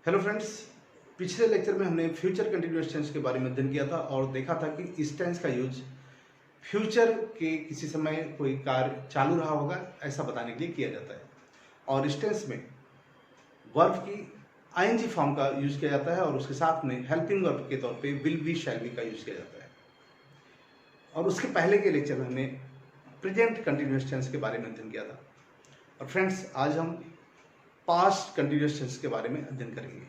Hello friends, पिछले lecture में हमने फ्यूचर कंटिन्यूअस टेंस के बारे में अध्ययन किया था और देखा था कि इस टेंस का यूज फ्यूचर के किसी समय कोई कार्य चालू रहा होगा ऐसा बताने के लिए किया जाता है। और इस टेंस में वर्ब की आईएनजी फॉर्म का यूज किया जाता है और उसके साथ में हेल्पिंग वर्ब के तौर पे विल बी शैल बी का यूज किया जाता है। और उसके पहले के लेक्चर में हमने प्रेजेंट कंटिन्यूअस टेंस के बारे में अध्ययन किया था। और फ्रेंड्स, आज हम पास्ट कंटिन्यूअस टेंस के बारे में अध्ययन करेंगे।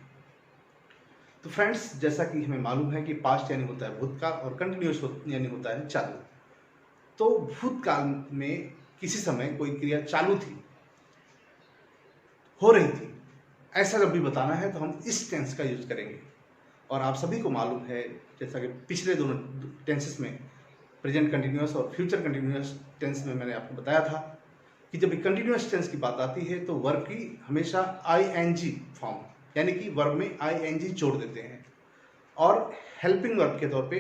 तो फ्रेंड्स, जैसा कि हमें मालूम है कि पास्ट यानी होता है भूतकाल और कंटिन्यूअस यानी होता है चालू। तो भूतकाल में किसी समय कोई क्रिया चालू थी, हो रही थी, ऐसा जब भी बताना है तो हम इस टेंस का यूज करेंगे। और आप सभी को मालूम है, जैसा कि पिछले दोनों टेंसेस में प्रेजेंट कंटिन्यूअस और फ्यूचर कंटिन्यूअस टेंस में मैंने आपको बताया था कि जब भी कंटिन्यूअस टेंस की बात आती है तो वर्ब की हमेशा आईएनजी फॉर्म यानी कि वर्ब में आईएनजी जोड़ देते हैं और हेल्पिंग वर्ब के तौर पे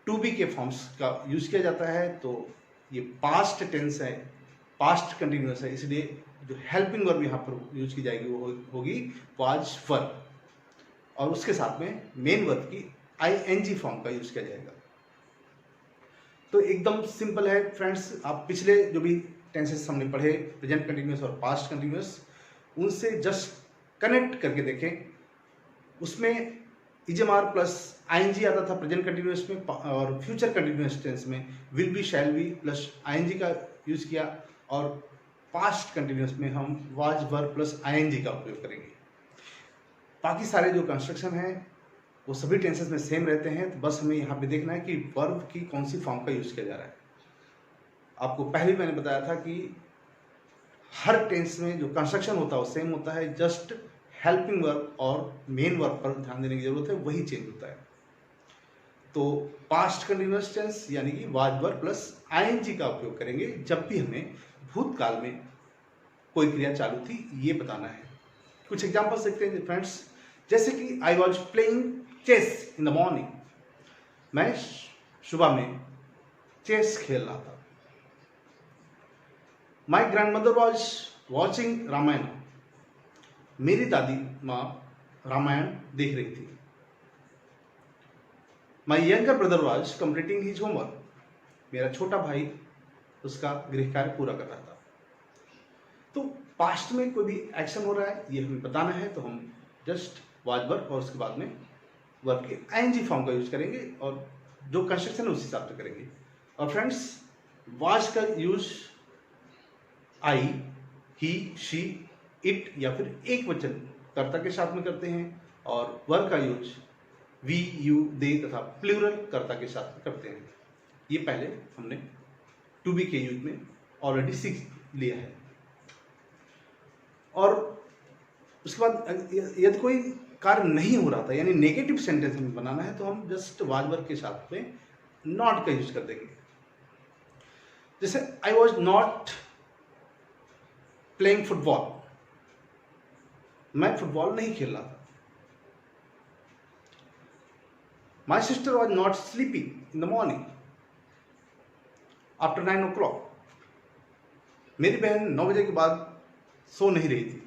टू बी के फॉर्म्स का यूज किया जाता है। तो ये पास्ट टेंस है, पास्ट कंटिन्यूअस है, इसलिए जो हेल्पिंग वर्ब यहाँ पर यूज की जाएगी वो होगी वाज वर्ब और उसके साथ में मेन वर्ब की आईएनजी फॉर्म का यूज किया जाएगा। तो एकदम सिंपल है फ्रेंड्स, आप पिछले जो भी टेंसेस हमने पढ़े प्रेजेंट कंटिन्यूअस और पास्ट कंटिन्यूअस, उनसे जस्ट कनेक्ट करके देखें। उसमें इजमार प्लस आईएनजी आता था प्रेजेंट कंटिन्यूअस में और फ्यूचर कंटिन्यूअस टेंस में will be shall be plus ING का यूज किया और पास्ट कंटिन्यूअस में हम वाज वर्ब प्लस आईएनजी का उपयोग करेंगे। बाकी सारे जो कंस्ट्रक्शन हैं वो सभी टेंसेस में सेम रहते हैं। तो बस हमें यहाँ पे देखना है कि वर्ब की कौन सी फॉर्म का यूज किया जा रहा है। आपको पहले मैंने बताया था कि हर टेंस में जो कंस्ट्रक्शन होता है वो सेम होता है, जस्ट हेल्पिंग वर्ब और मेन वर्ब पर ध्यान देने की जरूरत है, वही चेंज होता है। तो पास्ट कंटिन्यूअस टेंस यानी कि वाज वर्ब प्लस आईएनजी का उपयोग करेंगे जब भी हमें भूतकाल में कोई क्रिया चालू थी ये बताना है। कुछ एग्जांपल्स देखते हैं फ्रेंड्स, जैसे कि I was playing chess in the morning, मैं सुबह में चेस खेल रहा था। My grandmother was watching Ramayan, मेरी दादी माँ रामायण देख रही थी। My younger brother was completing his homework, मेरा छोटा भाई उसका गृह कार्य पूरा कर रहा था। तो पास्ट में कोई भी एक्शन हो रहा है ये हमें बताना है तो हम जस्ट वाज वर्ब और उसके बाद में वर्ब के आईएनजी फॉर्म का यूज करेंगे और जो कंस्ट्रक्शन है उस हिसाब से करेंगे। और फ्रेंड्स, वाज का use I, he, she, it या फिर एक वचन कर्ता के साथ में करते हैं और वर्ब का यूज वी, यू, दे तथा प्लूरल कर्ता के साथ में करते हैं। ये पहले हमने टू बी के यूज में ऑलरेडी सीख लिया है। और उसके बाद यदि कोई कार्य नहीं हो रहा था यानी नेगेटिव सेंटेंस हमें बनाना है तो हम जस्ट वाज वर्ब के साथ में नॉट का यूज कर देंगे। जैसे I was not playing football, मैं फुटबॉल नहीं खेल रहा था। My sister was not sleeping in the morning after 9 o'clock, मेरी बहन 9 बजे के बाद सो नहीं रही थी।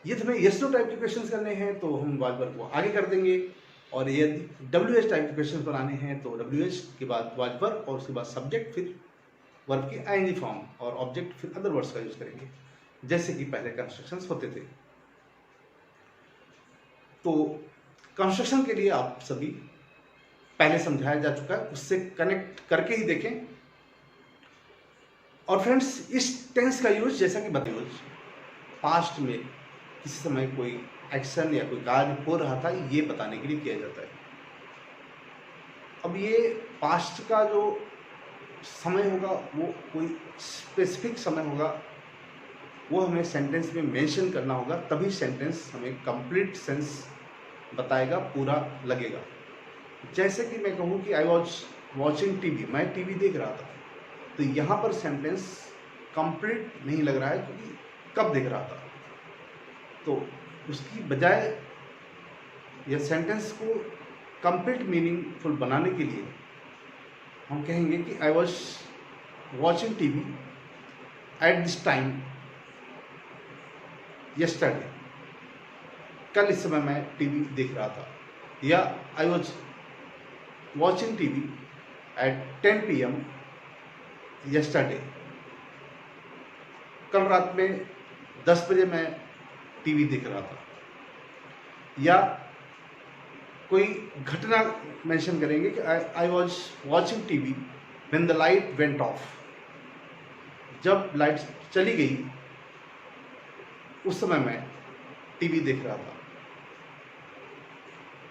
ये हमें यस नो टाइप के क्वेश्चंस करने हैं तो हम वाज वर्ब को आगे कर देंगे और यदि डब्ल्यू एच टाइप के क्वेश्चन बनाने हैं तो डब्ल्यू एच के बाद वाज वर्ब और उसके बाद सब्जेक्ट फिर वर्ब की आईएनजी फॉर्म और ऑब्जेक्ट फिर अदर वर्ड्स का यूज करेंगे जैसे कि पहले कंस्ट्रक्शंस होते थे। तो कंस्ट्रक्शन के लिए आप सभी पहले समझाया जा चुका है, उससे कनेक्ट करके ही देखें। और फ्रेंड्स, इस टेंस का यूज जैसा कि बताया पास्ट में किसी समय कोई एक्शन या कोई कार्य हो रहा था ये बताने के लिए किया जाता है। अब ये पास्ट का जो समय होगा वो कोई स्पेसिफिक समय होगा, वो हमें सेंटेंस में मेंशन करना होगा, तभी सेंटेंस हमें कंप्लीट सेंस बताएगा, पूरा लगेगा। जैसे कि मैं कहूँ कि आई वॉज वॉचिंग टीवी, मैं टीवी देख रहा था, तो यहाँ पर सेंटेंस कंप्लीट नहीं लग रहा है क्योंकि कब देख रहा था। तो उसकी बजाय यह सेंटेंस को कंप्लीट मीनिंगफुल बनाने के लिए हम कहेंगे कि I was watching TV at this time yesterday। कल इस समय मैं टीवी देख रहा था, या I was watching TV at 10 PM yesterday. कल रात में 10 बजे मैं टीवी देख रहा था। या कोई घटना मेंशन करेंगे कि I was watching TV when the light went of, जब लाइट चली गई उस समय मैं टीवी देख रहा था।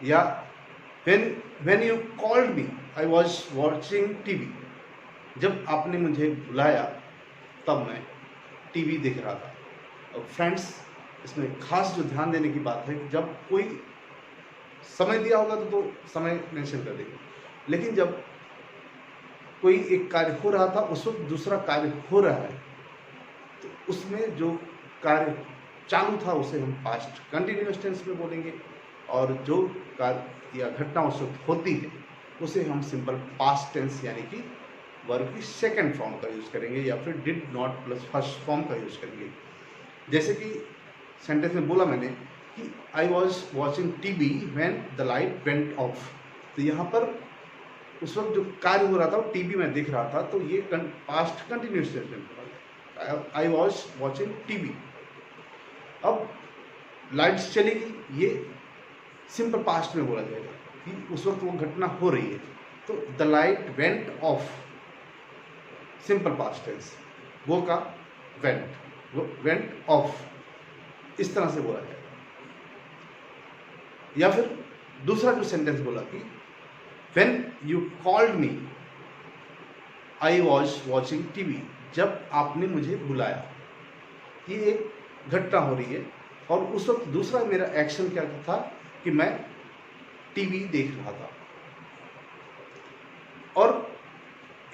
या when you called me I was watching TV, जब आपने मुझे बुलाया तब मैं टीवी देख रहा था। और फ्रेंड्स, इसमें खास जो ध्यान देने की बात है कि जब कोई समय दिया होगा तो समय मेंशन कर देंगे, लेकिन जब कोई एक कार्य हो रहा था उस वक्त दूसरा कार्य हो रहा है तो उसमें जो कार्य चालू था उसे हम पास्ट कंटिन्यूअस टेंस में बोलेंगे, और जो कार्य या घटना उस वक्त होती है उसे हम सिंपल पास्ट टेंस यानी कि वर्ब की सेकंड फॉर्म का यूज़ करेंगे, या फिर did not plus first form का यूज़ करेंगे। जैसे कि सेंटेंस में बोला मैंने कि I was watching TV when the light went of, तो यहाँ पर उस वक्त जो कार्य हो रहा था वो टीवी में देख रहा था, तो ये पास्ट कंटिन्यूअस टेंस में आई वॉज वॉचिंग टीवी। अब लाइट्स चली गई, ये सिंपल पास्ट में बोला जाएगा कि उस वक्त वो घटना हो रही है, तो the light went off simple past tense, वो का वेंट ऑफ, इस तरह से बोला जाएगा। या फिर दूसरा जो सेंटेंस बोला कि when you called me I was watching TV, जब आपने मुझे बुलाया, ये एक घटना हो रही है और उस वक्त दूसरा मेरा एक्शन क्या था कि मैं टीवी देख रहा था। और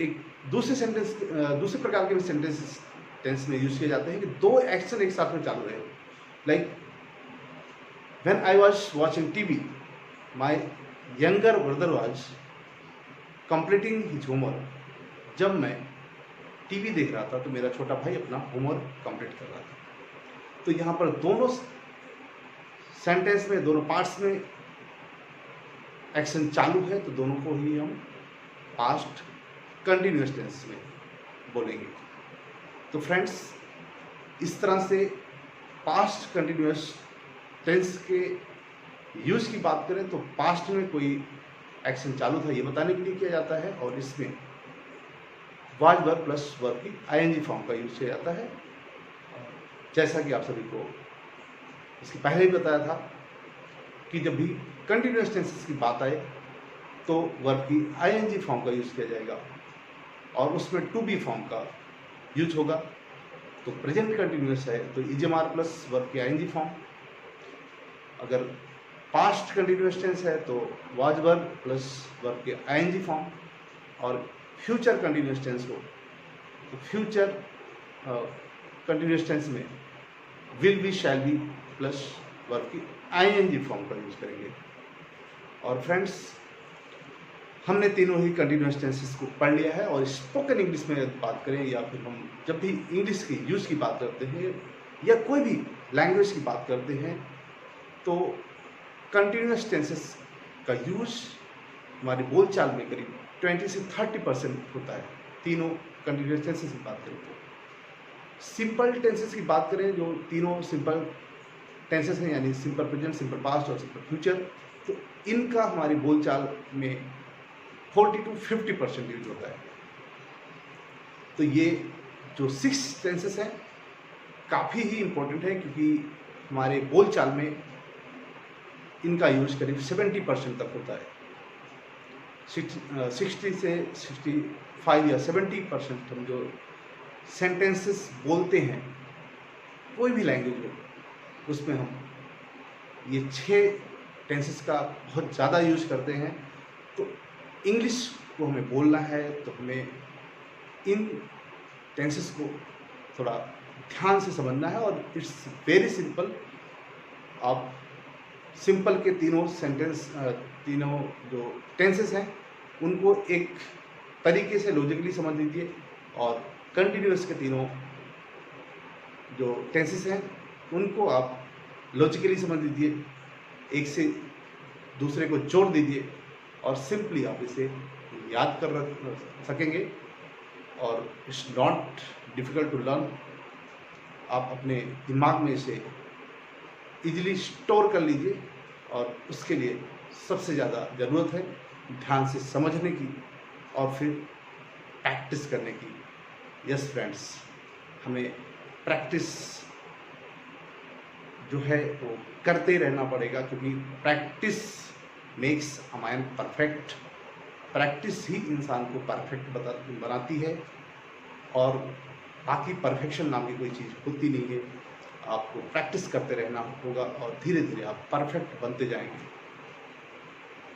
एक दूसरे प्रकार के सेंटेंस टेंस में यूज किए जाते हैं कि दो एक्शन एक साथ में चालू रहे, like when I was watching TV my younger brother was completing his homework, जब मैं टीवी देख रहा था तो मेरा छोटा भाई अपना होमवर्क कंप्लीट कर रहा था। तो यहाँ पर दोनों सेंटेंस में, दोनों पार्ट्स में एक्शन चालू है, तो दोनों को ही हम पास्ट कंटिन्यूअस टेंस में बोलेंगे। तो फ्रेंड्स, इस तरह से पास्ट कंटिन्यूअस टेंस के यूज की बात करें तो पास्ट में कोई एक्शन चालू था ये बताने के लिए किया जाता है, और इसमें वाज वर्ब प्लस वर्ब की आईएनजी फॉर्म का यूज किया जाता है। जैसा कि आप सभी को इसके पहले ही बताया था कि जब भी कंटिन्यूअस टेंसेस की बात आए तो वर्ब की आईएनजी फॉर्म का यूज किया जाएगा और उसमें टू बी फॉर्म का यूज होगा। तो प्रेजेंट कंटिन्यूअस है तो इजमार प्लस वर्ब की आईएनजी फॉर्म, अगर पास्ट कंटिन्यूअस टेंस है तो वाज वर्ब प्लस वर्ब की आईएनजी फॉर्म, और फ्यूचर कंटिन्यूअस टेंस हो तो फ्यूचर कंटिन्यूअस टेंस में will be, shall be plus verb की आईएनजी फॉर्म का यूज करेंगे। और फ्रेंड्स, हमने तीनों ही कंटिन्यूअस टेंसेस को पढ़ लिया है, और स्पोकन इंग्लिश में बात करें या फिर हम जब भी इंग्लिश की यूज की बात करते हैं या कोई भी लैंग्वेज की बात करते हैं तो कंटिन्यूअस टेंसेस का यूज हमारे बोलचाल में करीब 20 से 30% होता है। तीनों कंटिन्यूअस टेंसेस की बात करें तो सिंपल टेंसेस की बात करें, जो तीनों सिंपल टेंसेस हैं यानी सिंपल प्रेजेंट, सिंपल पास्ट और सिंपल फ्यूचर, तो इनका हमारी बोलचाल में 40 to 50% यूज होता है। तो ये जो 6 टेंसेस हैं काफ़ी ही इम्पोर्टेंट है, क्योंकि हमारे बोलचाल में इनका यूज करीब 70% तक होता है। 60 से 65 या 70% हम जो सेंटेंसेस बोलते हैं कोई भी लैंग्वेज में, उसमें हम ये 6 टेंसेस का बहुत ज़्यादा यूज करते हैं। तो इंग्लिश को हमें बोलना है तो हमें इन टेंसेस को थोड़ा ध्यान से समझना है, और इट्स वेरी सिंपल। आप सिंपल के तीनों जो टेंसेस हैं उनको एक तरीके से लॉजिकली समझ लीजिए, और कंटिन्यूअस के तीनों जो टेंसेस हैं उनको आप लॉजिकली समझ लीजिए, एक से दूसरे को जोड़ दीजिए और सिंपली आप इसे याद कर सकेंगे। और it's not difficult to learn. आप अपने दिमाग में इसे इजीली स्टोर कर लीजिए और उसके लिए सबसे ज़्यादा ज़रूरत है ध्यान से समझने की और फिर प्रैक्टिस करने की। यस फ्रेंड्स, हमें प्रैक्टिस जो है वो करते रहना पड़ेगा, क्योंकि practice makes a man perfect. Practice ही इंसान को परफेक्ट बनाती है और बाकी परफेक्शन नाम की कोई चीज़ होती नहीं है। आपको प्रैक्टिस करते रहना होगा और धीरे धीरे आप परफेक्ट बनते जाएंगे।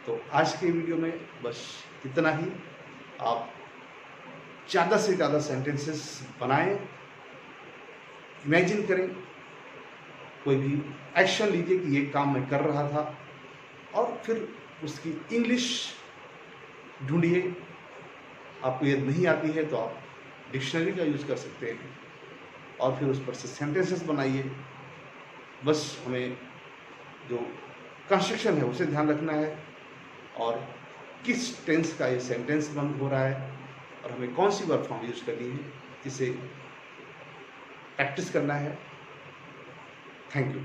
तो आज के वीडियो में बस इतना ही। आप ज़्यादा से ज़्यादा सेंटेंसेस बनाएं, इमेजिन करें, कोई भी एक्शन लीजिए कि ये काम मैं कर रहा था, और फिर उसकी इंग्लिश ढूंढिए। आपको यदि नहीं आती है तो आप डिक्शनरी का यूज़ कर सकते हैं और फिर उस पर से सेंटेंसेस बनाइए। बस हमें जो कंस्ट्रक्शन है उसे ध्यान रखना है और किस टेंस का ये सेंटेंस बन हो रहा है और हमें कौन सी वर्ब फॉर्म यूज़ करनी है, इसे प्रैक्टिस करना है। Thank you.